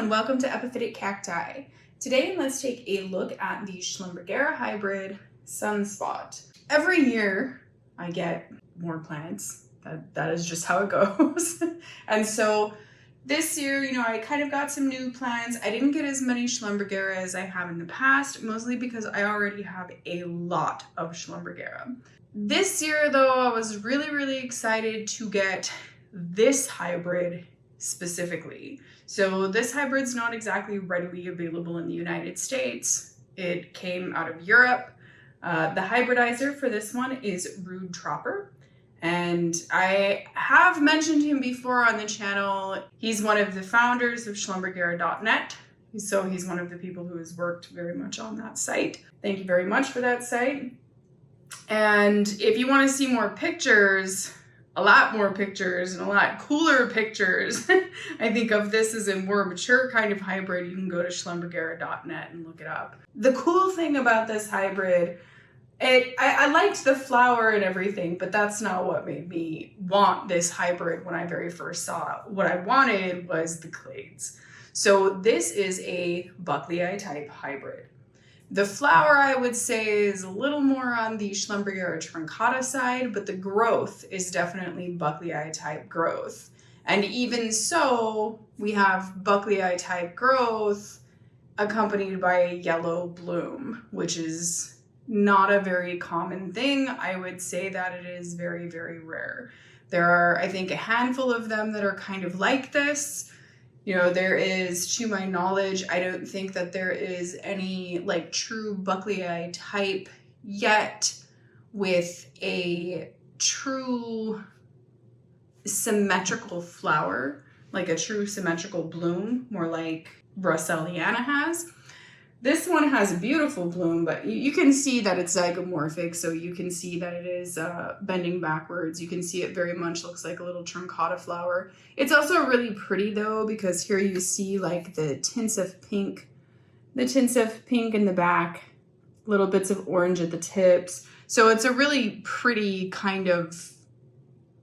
and welcome to Epiphytic Cacti. Today let's take a look at the Schlumbergera hybrid Sunspot. Every year I get more plants. That is just how it goes. And so this year, I kind of got some new plants. I didn't get as many Schlumbergera as I have in the past, mostly because I already have a lot of Schlumbergera. This year though, I was really excited to get this hybrid specifically. So this hybrid's not exactly readily available in the United States. It came out of Europe. The hybridizer for this one is Rudd Tropper. And I have mentioned him before on the channel. He's one of the founders of Schlumbergera.net. So he's one of the people who has worked very much on that site. Thank you very much for that site. And if you want to see more pictures, a lot more pictures and a lot cooler pictures, I think of this as a more mature kind of hybrid, you can go to Schlumbergera.net and look it up. The cool thing about this hybrid, I liked the flower and everything, but that's not what made me want this hybrid when I very first saw it. What I wanted was the clades. So this is a Buckleyi-Type hybrid. The flower, I would say, is a little more on the Schlumbergera truncata side, but the growth is definitely Buckleyi-Type growth. And even so, we have Buckleyi-Type growth accompanied by a yellow bloom, which is not a very common thing. I would say that it is very rare. There are, I think, a handful of them that are kind of like this. There is, to my knowledge, I don't think that there is any like true Buckleyi-Type yet with a true symmetrical flower, like a true symmetrical bloom, more like Russelliana has. This one has a beautiful bloom, but you can see that it's zygomorphic, so you can see that it is bending backwards. You can see it very much looks like a little truncata flower. It's also really pretty though, because here you see like the tints of pink in the back, little bits of orange at the tips. So it's a really pretty kind of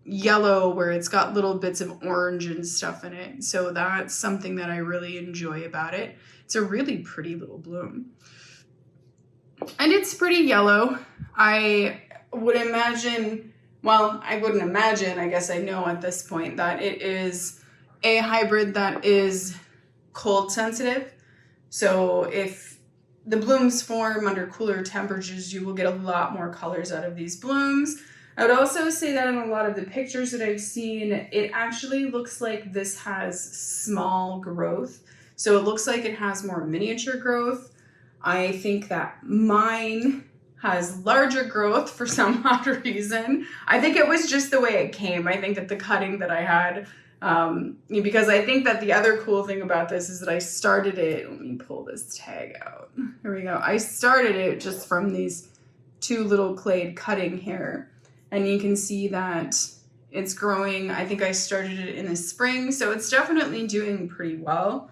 yellow where it's got little bits of orange and stuff in it. So that's something that I really enjoy about it. It's a really pretty little bloom. And it's pretty yellow. I would imagine, well, I wouldn't imagine, I guess I know at this point, that it is a hybrid that is cold sensitive. So if the blooms form under cooler temperatures, you will get a lot more colors out of these blooms. I would also say that in a lot of the pictures that I've seen, it actually looks like this has small growth. So it looks like it has more miniature growth. I think that mine has larger growth for some odd reason. I think it was just the way it came. I think that the cutting that I had, because I think that the other cool thing about this is that I started it, let me pull this tag out. Here we go. I started it just from these two little clade cutting here. And you can see that it's growing. I think I started it in the spring, so it's definitely doing pretty well.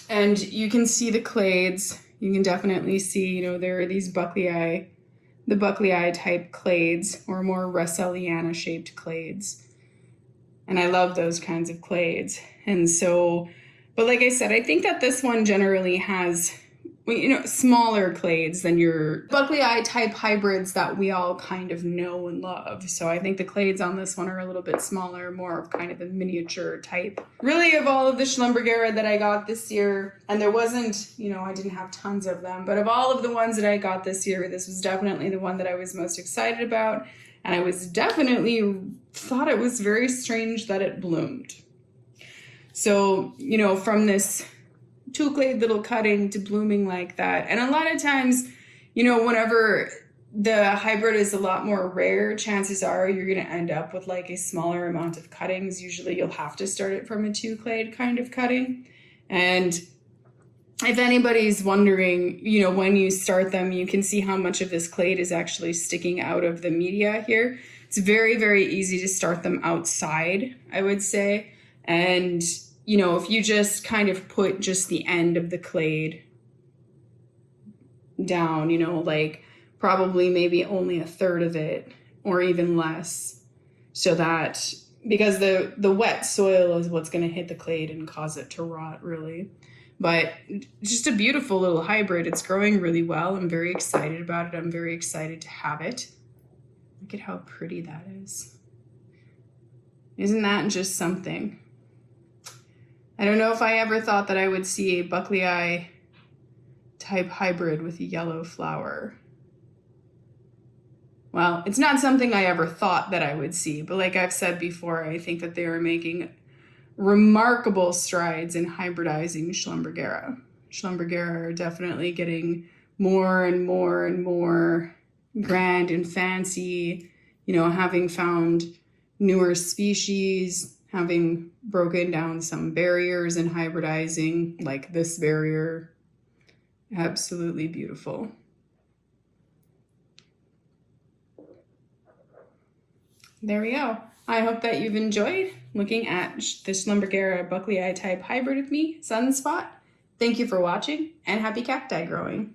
And you can see the clades. You can definitely see, there are these the Buckleyi-Type clades, or more Russelliana shaped clades. And I love those kinds of clades. And so, but like I said, I think that this one generally has, smaller clades than your Buckleyi-Type hybrids that we all kind of know and love. So I think the clades on this one are a little bit smaller, more of kind of a miniature type. Really, of all of the Schlumbergera that I got this year, and there wasn't, I didn't have tons of them, but of all of the ones that I got this year, this was definitely the one that I was most excited about. And I was definitely thought it was very strange that it bloomed. So, from this two clade little cutting to blooming like that. And a lot of times, whenever the hybrid is a lot more rare, chances are you're going to end up with like a smaller amount of cuttings. Usually you'll have to start it from a two clade kind of cutting. And if anybody's wondering, when you start them, you can see how much of this clade is actually sticking out of the media here. It's very easy to start them outside, I would say. And if you just kind of put just the end of the clade down, like probably maybe only a third of it or even less, so that because the wet soil is what's going to hit the clade and cause it to rot, really. But just a beautiful little hybrid. It's growing really well. I'm very excited about it. I'm very excited to have it. Look at how pretty that is. Isn't that just something? I don't know if I ever thought that I would see a Buckleyi-Type hybrid with a yellow flower. Well, it's not something I ever thought that I would see, but like I've said before, I think that they are making remarkable strides in hybridizing Schlumbergera. Schlumbergera are definitely getting more and more and more grand and fancy, you know, having found newer species, having broken down some barriers in hybridizing, like this barrier. Absolutely beautiful. There we go. I hope that you've enjoyed looking at the Schlumbergera Buckleyi-Type hybrid with me, Sunspot. Thank you for watching, and happy cacti growing.